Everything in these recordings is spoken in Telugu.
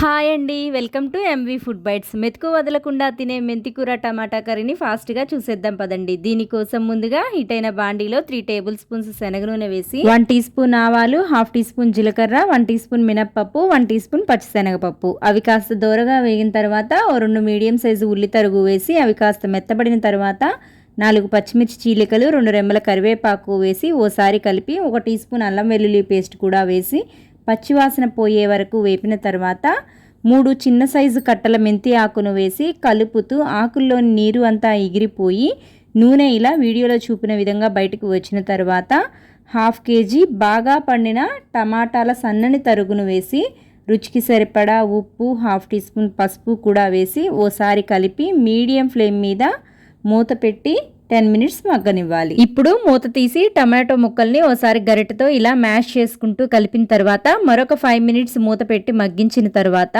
హాయ్ అండి, welcome to MV food bites. మెతుకు వదలకుండా తినే మెంతికూర టమాటా కర్రీని ఫాస్ట్గా చూసేద్దాం పదండి. దీనికోసం ముందుగా హీట్ అయిన బాండీలో 3 టేబుల్ స్పూన్స్ శనగ నూనె వేసి 1 టీ స్పూన్ ఆవాలు, 1/2 టీ స్పూన్ జీలకర్ర, 1 టీ స్పూన్ మినప్పప్పు, 1 టీ స్పూన్ పచ్చిశనగపప్పు అవి కాస్త దోరగా వేగిన తర్వాత 2 మీడియం సైజు ఉల్లి తరుగు వేసి అవి కాస్త మెత్తబడిన తర్వాత 4 పచ్చిమిర్చి చీలికలు, 2 రెమ్మల కరివేపాకు వేసి ఓసారి కలిపి 1 టీ స్పూన్ అల్లం వెల్లుల్లి పేస్ట్ కూడా వేసి పచ్చివాసన పోయే వరకు వేపిన తర్వాత 3 చిన్న సైజు కట్టల మెంతి ఆకును వేసి కలుపుతూ ఆకుల్లోని నీరు అంతా ఎగిరిపోయి నూనె ఇలా వీడియోలో చూపిన విధంగా బయటకు వచ్చిన తర్వాత 1/2 కేజీ బాగా పండిన టమాటాల సన్నని తరుగును వేసి రుచికి సరిపడా ఉప్పు, 1/2 టీ స్పూన్ పసుపు కూడా వేసి ఓసారి కలిపి మీడియం ఫ్లేమ్ మీద మూత పెట్టి 10 మినిట్స్ మగ్గనివ్వాలి. ఇప్పుడు మూత తీసి టమాటో ముక్కల్ని ఓసారి గరిటెతో ఇలా మ్యాష్ చేసుకుంటూ కలిపిన తర్వాత మరొక 5 మినిట్స్ మూత పెట్టి మగ్గించిన తర్వాత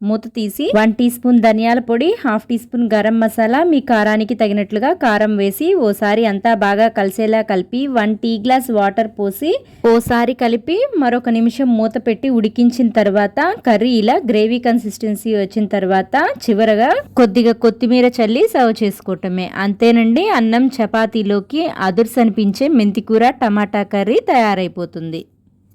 మూత తీసి 1 టీ స్పూన్ ధనియాల పొడి, 1/2 టీ స్పూన్ గరం మసాలా, మీ కారానికి తగినట్లుగా కారం వేసి ఓసారి అంతా బాగా కలిసేలా కలిపి 1 టీ గ్లాస్ వాటర్ పోసి ఓసారి కలిపి మరొక నిమిషం మూత పెట్టి ఉడికించిన తర్వాత కర్రీ ఇలా గ్రేవీ కన్సిస్టెన్సీ వచ్చిన తర్వాత చివరగా కొద్దిగా కొత్తిమీర చల్లి సర్వ్ చేసుకోవటమే. అంతేనండి, అన్నం చపాతీలోకి అదుర్సనిపించే మెంతికూర టమాటా కర్రీ తయారైపోతుంది.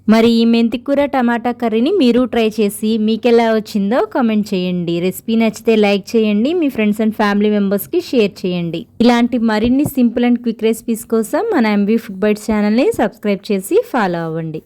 మరి ఈ మెంతికూర టమాటా కర్రీని మీరు ట్రై చేసి మీకు ఎలా వచ్చిందో కామెంట్ చేయండి. రెసిపీ నచ్చితే లైక్ చేయండి, మీ ఫ్రెండ్స్ అండ్ ఫ్యామిలీ మెంబర్స్కి షేర్ చేయండి. ఇలాంటి మరిన్ని సింపుల్ అండ్ క్విక్ రెసిపీస్ కోసం మన ఎంవి ఫుడ్ బైట్స్ ఛానల్ని సబ్స్క్రైబ్ చేసి ఫాలో అవ్వండి.